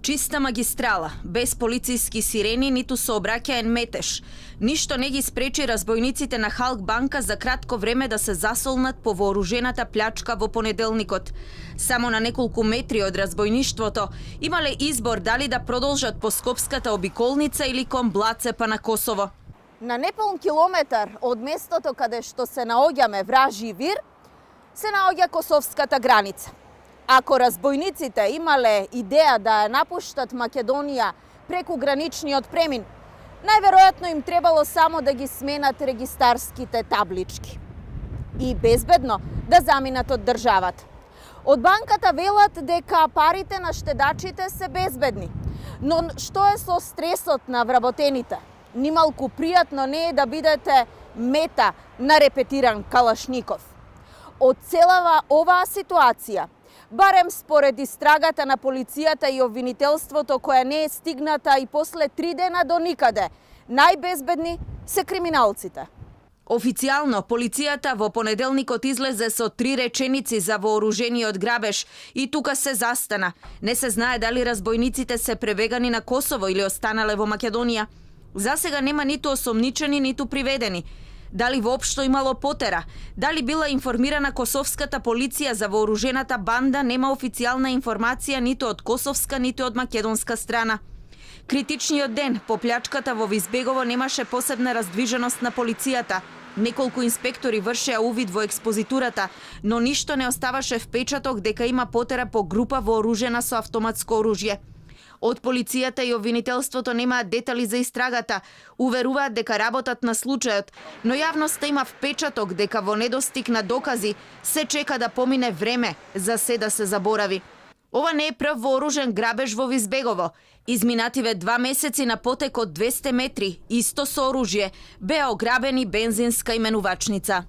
Чиста магистрала, без полицијски сирени, ниту сообраќаен метеж. Ништо не ги спречи разбойниците на Халк банка за кратко време да се засолнат по вооружената плячка во понеделникот. Само на неколку метри од разбойништвото имале избор дали да продолжат по Скопската обиколница или кон Блацепа на Косово. На неполн километар од местото каде што се наоѓаме Вражи вир, се наоѓа косовската граница. Ако разбойниците имале идеја да ја напуштат Македонија преку граничниот премин, најверојатно им требало само да ги сменат регистарските таблички и безбедно да заминат од државата. Од банката велат дека парите на штедачите се безбедни, но што е со стресот на вработените? Нималку пријатно не е да бидете мета на репетиран калашников. Од целава оваа ситуација, барем според истрагата на полицијата и обвинителството која не е стигната и после 3 дена до никаде, најбезбедни се криминалците. Официјално, полицијата во понеделникот излезе со 3 реченици за вооружениот грабеж и тука се застана. Не се знае дали разбойниците се пребегани на Косово или останале во Македонија. Засега нема ниту осомничени, ниту приведени. Дали воопшто имало потера? Дали била информирана косовската полиција за вооружената банда, нема официјална информација ниту од косовска, ниту од македонска страна. Критичниот ден по плячката во Визбегово немаше посебна раздвиженост на полицијата. Неколку инспектори вршеа увид во експозитурата, но ништо не оставаше впечаток дека има потера по група вооружена со автоматско оружје. Од полицијата и обвинителството немаат детали за истрагата, уверуваат дека работат на случајот, но јавноста има впечаток дека во недостиг на докази се чека да помине време за се да се заборави. Ова не е прв вооружен грабеж во Визбегово. Изминативе 2 месеци на потек од 200 метри, исто со оружје, беа ограбени бензинска именувачница.